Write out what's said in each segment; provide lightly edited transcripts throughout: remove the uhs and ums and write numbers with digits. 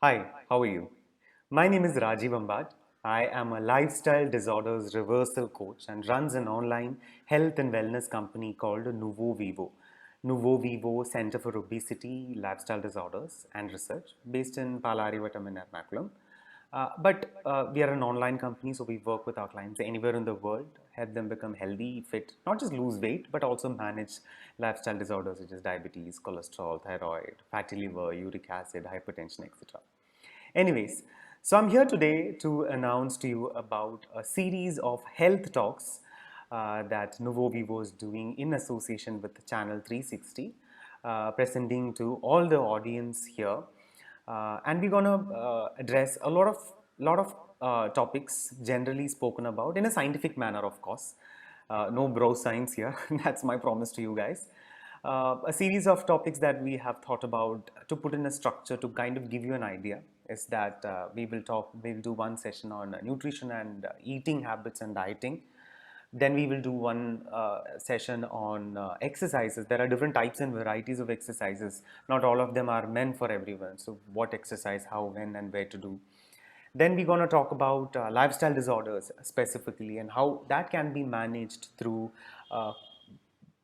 Hi, how are you? My name is Rajiv Ambad. I am a lifestyle disorders reversal coach and runs an online health and wellness company called NuvoVivo. NuvoVivo Center for Obesity, Lifestyle Disorders and Research based in Palarivatam in Ernakulam. But we are an online company, so we work with our clients anywhere in the world, help them become healthy, fit, not just lose weight, but also manage lifestyle disorders such as diabetes, cholesterol, thyroid, fatty liver, uric acid, hypertension, etc. Anyways, so I'm here today to announce to you about a series of health talks that NuvoVivo is doing in association with Channel 360, presenting to all the audience here. And we're gonna address a lot of topics generally spoken about in a scientific manner, of course. No bro science here. That's my promise to you guys. A series of topics that we have thought about to put in a structure to kind of give you an idea is that we'll do one session on nutrition and eating habits and dieting. Then we will do one session on exercises. There are different types and varieties of exercises. Not all of them are meant for everyone. So what exercise, how, when, and where to do. Then we're going to talk about lifestyle disorders specifically and how that can be managed through uh,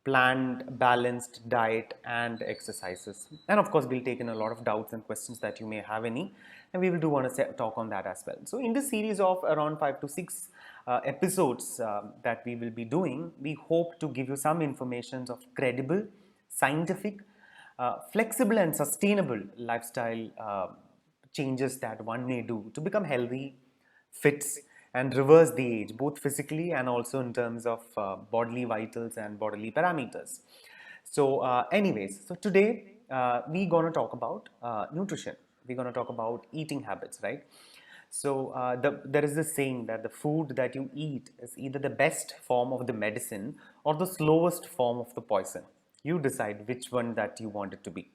planned, balanced diet and exercises. And of course, we'll take in a lot of doubts and questions that you may have any, and we will do want to talk on that as well. So in this series of around 5 to 6 episodes that we will be doing, we hope to give you some information of credible, scientific, flexible and sustainable lifestyle changes that one may do to become healthy, fit, and reverse the age, both physically and also in terms of bodily vitals and bodily parameters. So today we're going to talk about nutrition. We're going to talk about eating habits, right? There is this saying that the food that you eat is either the best form of the medicine or the slowest form of the poison. You decide which one that you want it to be.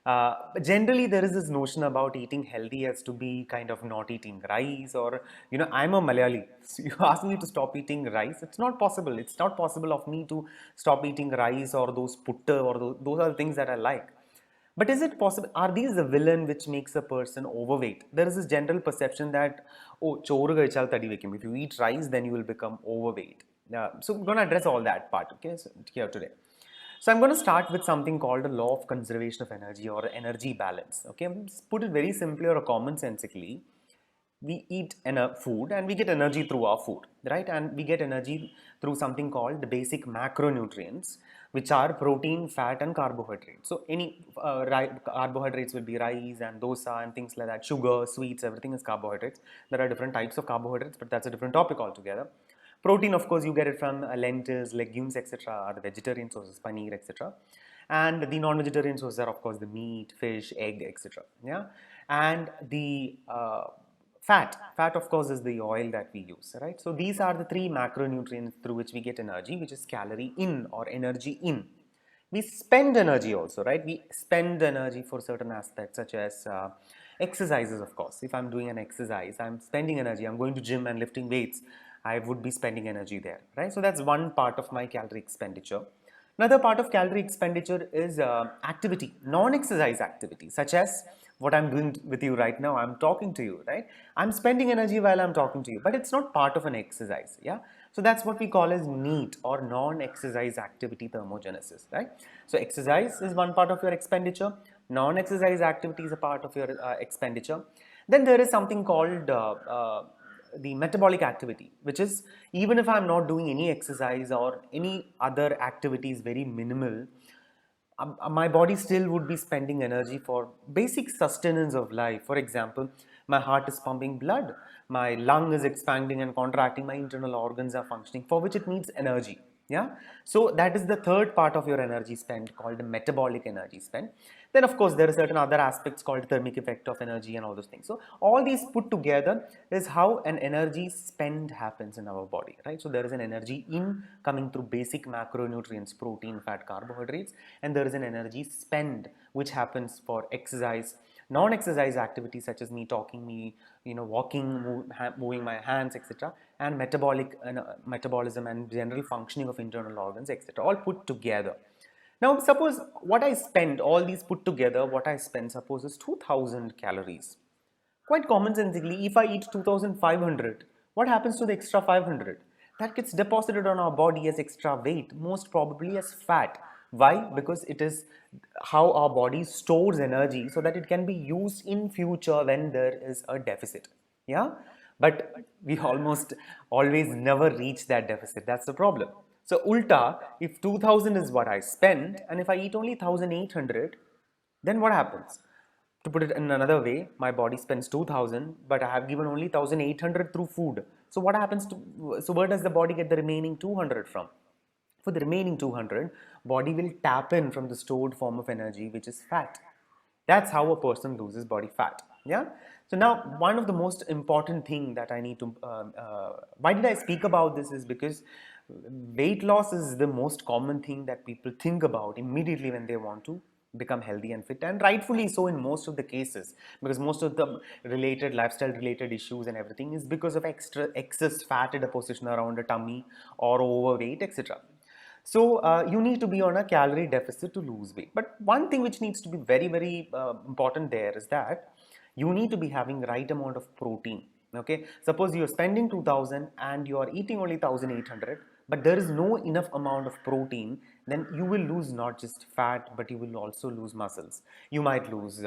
But generally, there is this notion about eating healthy as to be kind of not eating rice, or I'm a Malayali. So you ask me to stop eating rice, it's not possible. It's not possible of me to stop eating rice or those putta or those are the things that I like. But is it possible? Are these the villain which makes a person overweight? There is this general perception that, oh, choru കഴിച്ചാൽ തടി വെക്കും. If you eat rice, then you will become overweight. So we're going to address all that part, okay, so, here today. So I'm going to start with something called a law of conservation of energy or energy balance. Okay, put it very simply or common sensically. We eat food and we get energy through our food, right? And we get energy through something called the basic macronutrients, which are protein, fat, and carbohydrates. So any carbohydrates will be rice and dosa and things like that. Sugar, sweets, everything is carbohydrates. There are different types of carbohydrates, but that's a different topic altogether. Protein, of course, you get it from lentils, legumes, etc. are the vegetarian sources, paneer, etc. And the non-vegetarian sources are, of course, the meat, fish, egg, etc. Yeah, and the fat, of course, is the oil that we use, right? So these are the three macronutrients through which we get energy, which is calorie in or energy in. We spend energy also, right? We spend energy for certain aspects such as exercises, of course. If I'm doing an exercise, I'm spending energy. I'm going to gym and lifting weights. I would be spending energy there, right? So that's one part of my calorie expenditure. Another part of calorie expenditure is activity, non-exercise activity, such as what I'm doing with you right now. I'm talking to you, right? I'm spending energy while I'm talking to you, but it's not part of an exercise, yeah? So that's what we call as NEAT or non-exercise activity thermogenesis, right? So exercise is one part of your expenditure, non-exercise activity is a part of your expenditure. Then there is something called the metabolic activity, which is even if I'm not doing any exercise or any other activities very minimal, my body still would be spending energy for basic sustenance of life. For example, my heart is pumping blood, my lung is expanding and contracting, my internal organs are functioning, for which it needs energy. Yeah, so that is the third part of your energy spend called the metabolic energy spend. Then of course there are certain other aspects called thermic effect of energy and all those things. So all these put together is how an energy spend happens in our body, right? So there is an energy in coming through basic macronutrients, protein, fat, carbohydrates, and there is an energy spend which happens for exercise, non-exercise activities such as me talking, me walking, moving my hands, etc., and metabolism and general functioning of internal organs, etc., all put together. Now, suppose what I spend, all these put together, what I spend, suppose is 2000 calories. Quite commonsensically, if I eat 2500, what happens to the extra 500? That gets deposited on our body as extra weight, most probably as fat. Why? Because it is how our body stores energy so that it can be used in future when there is a deficit. Yeah? But we almost always never reach that deficit. That's the problem. So, ulta, if 2000 is what I spend, and if I eat only 1800, then what happens? To put it in another way, my body spends 2000, but I have given only 1800 through food. So what happens to, so where does the body get the remaining 200 from? For the remaining 200, body will tap in from the stored form of energy, which is fat. That's how a person loses body fat. Yeah. So now, one of the most important thing that I need to, why did I speak about this is because weight loss is the most common thing that people think about immediately when they want to become healthy and fit, and rightfully so in most of the cases, because most of the related lifestyle related issues and everything is because of excess fat deposition around the tummy or overweight, etc. So you need to be on a calorie deficit to lose weight. But one thing which needs to be very, very important there is that you need to be having right amount of protein. Okay, suppose you're spending 2000 and you are eating only 1800, but there is no enough amount of protein, then you will lose not just fat, but you will also lose muscles. You might lose,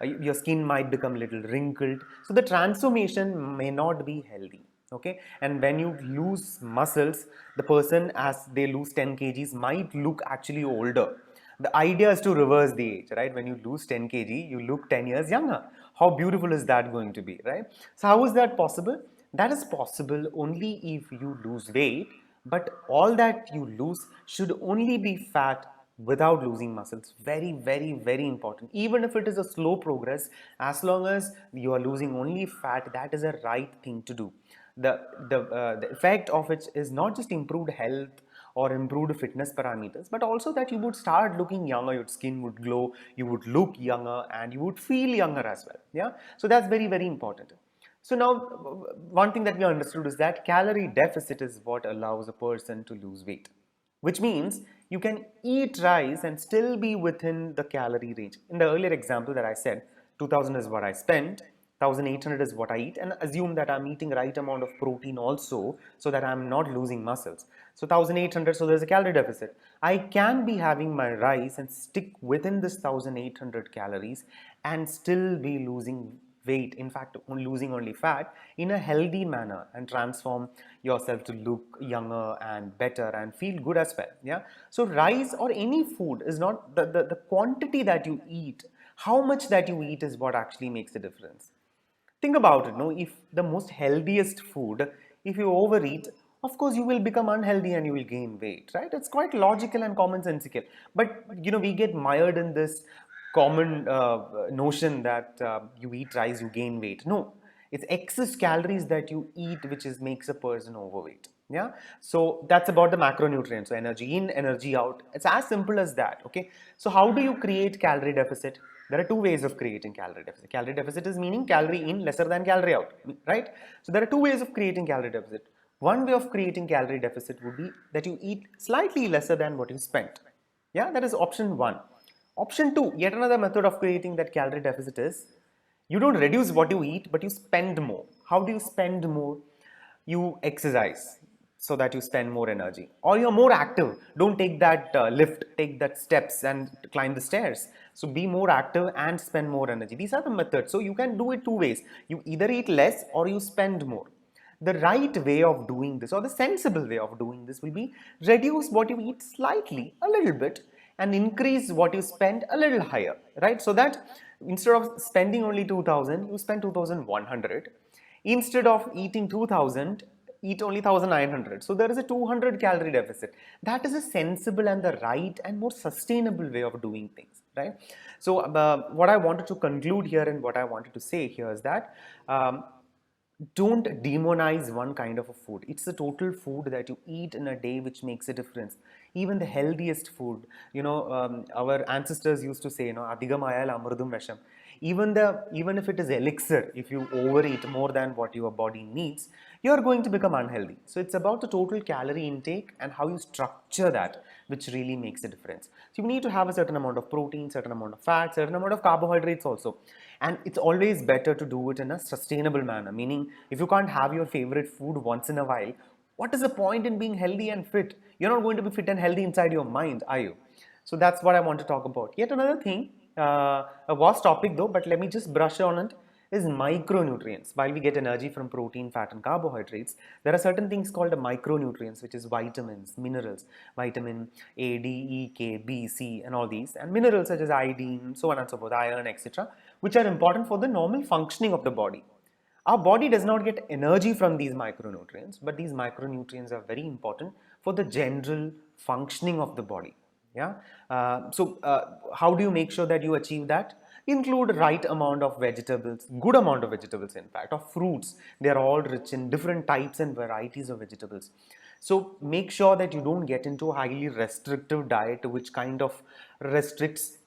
your skin might become a little wrinkled. So the transformation may not be healthy. Okay, and when you lose muscles, the person as they lose 10 kgs might look actually older. The idea is to reverse the age, right? When you lose 10 kg, you look 10 years younger. How beautiful is that going to be, right? So how is that possible? That is possible only if you lose weight, but all that you lose should only be fat without losing muscles. Very, very, very important. Even if it is a slow progress, as long as you are losing only fat, that is a right thing to do. The effect of it is not just improved health or improved fitness parameters, but also that you would start looking younger, your skin would glow, you would look younger, and you would feel younger as well. Yeah, so that's very, very important. So now, one thing that we understood is that calorie deficit is what allows a person to lose weight, which means you can eat rice and still be within the calorie range. In the earlier example that I said, 2000 is what I spent, 1800 is what I eat, and assume that I'm eating right amount of protein also so that I'm not losing muscles. So 1800, so there's a calorie deficit. I can be having my rice and stick within this 1800 calories and still be losing weight, in fact losing only fat, in a healthy manner and transform yourself to look younger and better and feel good as well. Yeah, so rice or any food is not the quantity that you eat, how much that you eat is what actually makes the difference. Think about it, no? If the most healthiest food, if you overeat, of course you will become unhealthy and you will gain weight, right? It's quite logical and commonsensical. But we get mired in this common notion that you eat rice, you gain weight. No, it's excess calories that you eat which makes a person overweight. Yeah, so that's about the macronutrients, so energy in, energy out. It's as simple as that. Okay, so how do you create calorie deficit? There are two ways of creating calorie deficit. Calorie deficit is meaning calorie in lesser than calorie out, right? So there are two ways of creating calorie deficit. One way of creating calorie deficit would be that you eat slightly lesser than what you spent. Yeah, that is option one. Option two, yet another method of creating that calorie deficit is you don't reduce what you eat, but you spend more. How do you spend more? You exercise so that you spend more energy, or you're more active. Don't take that lift, take that steps and climb the stairs. So be more active and spend more energy. These are the methods. So you can do it two ways. You either eat less or you spend more. The right way of doing this, or the sensible way of doing this, will be reduce what you eat slightly, a little bit, and increase what you spend a little higher, right? So that instead of spending only 2000, you spend 2100. Instead of eating 2000, eat only 1900. So there is a 200 calorie deficit. That is a sensible and the right and more sustainable way of doing things, right? So what I wanted to conclude here and what I wanted to say here is that don't demonize one kind of a food. It's the total food that you eat in a day which makes a difference. Even the healthiest food, our ancestors used to say, adhigamayal amrudum vesham. Even if it is elixir, if you overeat more than what your body needs, you are going to become unhealthy. So it's about the total calorie intake and how you structure that. which really makes a difference. So you need to have a certain amount of protein, certain amount of fat, certain amount of carbohydrates also. And it's always better to do it in a sustainable manner, meaning if you can't have your favorite food once in a while, what is the point in being healthy and fit? You're not going to be fit and healthy inside your mind, are you? So that's what I want to talk about. Yet another thing, a vast topic though, but let me just brush on it, is micronutrients. While we get energy from protein, fat, and carbohydrates, there are certain things called micronutrients, which is vitamins, minerals, vitamin A, D, E, K, B, C, and all these, and minerals such as iodine, so on and so forth, iron, etc., which are important for the normal functioning of the body. Our body does not get energy from these micronutrients, but these micronutrients are very important for the general functioning of the body. Yeah. How do you make sure that you achieve that? Include right amount of vegetables, good amount of vegetables, in fact, of fruits. They are all rich in different types and varieties of vegetables. So make sure that you don't get into a highly restrictive diet, which kind of restricts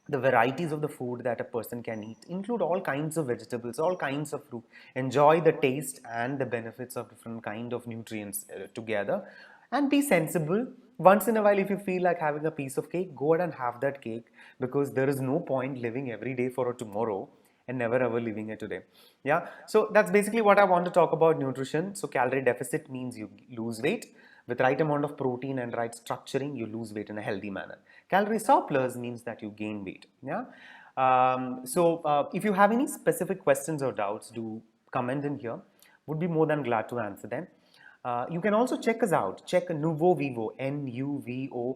the varieties of the food that a person can eat. Include all kinds of vegetables, all kinds of fruit. Enjoy the taste and the benefits of different kind of nutrients together, and be sensible. Once in a while, if you feel like having a piece of cake, go ahead and have that cake, because there is no point living every day for a tomorrow and never ever living it today. Yeah, so that's basically what I want to talk about nutrition. So calorie deficit means you lose weight. With right amount of protein and right structuring, you lose weight in a healthy manner. Calorie surplus means that you gain weight. Yeah. If you have any specific questions or doubts, do comment in here. Would be more than glad to answer them. You can also check us out. Check NuvoVivo, NuvoVivo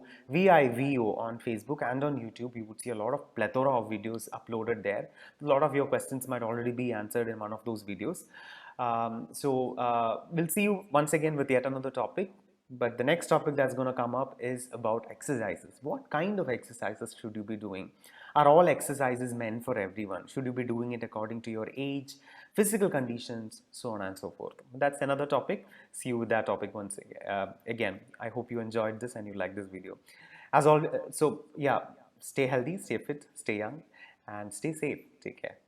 on Facebook and on YouTube. You would see a lot of plethora of videos uploaded there. A lot of your questions might already be answered in one of those videos. We'll see you once again with yet another topic. But the next topic that's going to come up is about exercises. What kind of exercises should you be doing? Are all exercises meant for everyone? Should you be doing it according to your age, physical conditions, so on and so forth? That's another topic. See you with that topic once again. I hope you enjoyed this and you like this video. As always, so yeah, stay healthy, stay fit, stay young, and stay safe. Take care.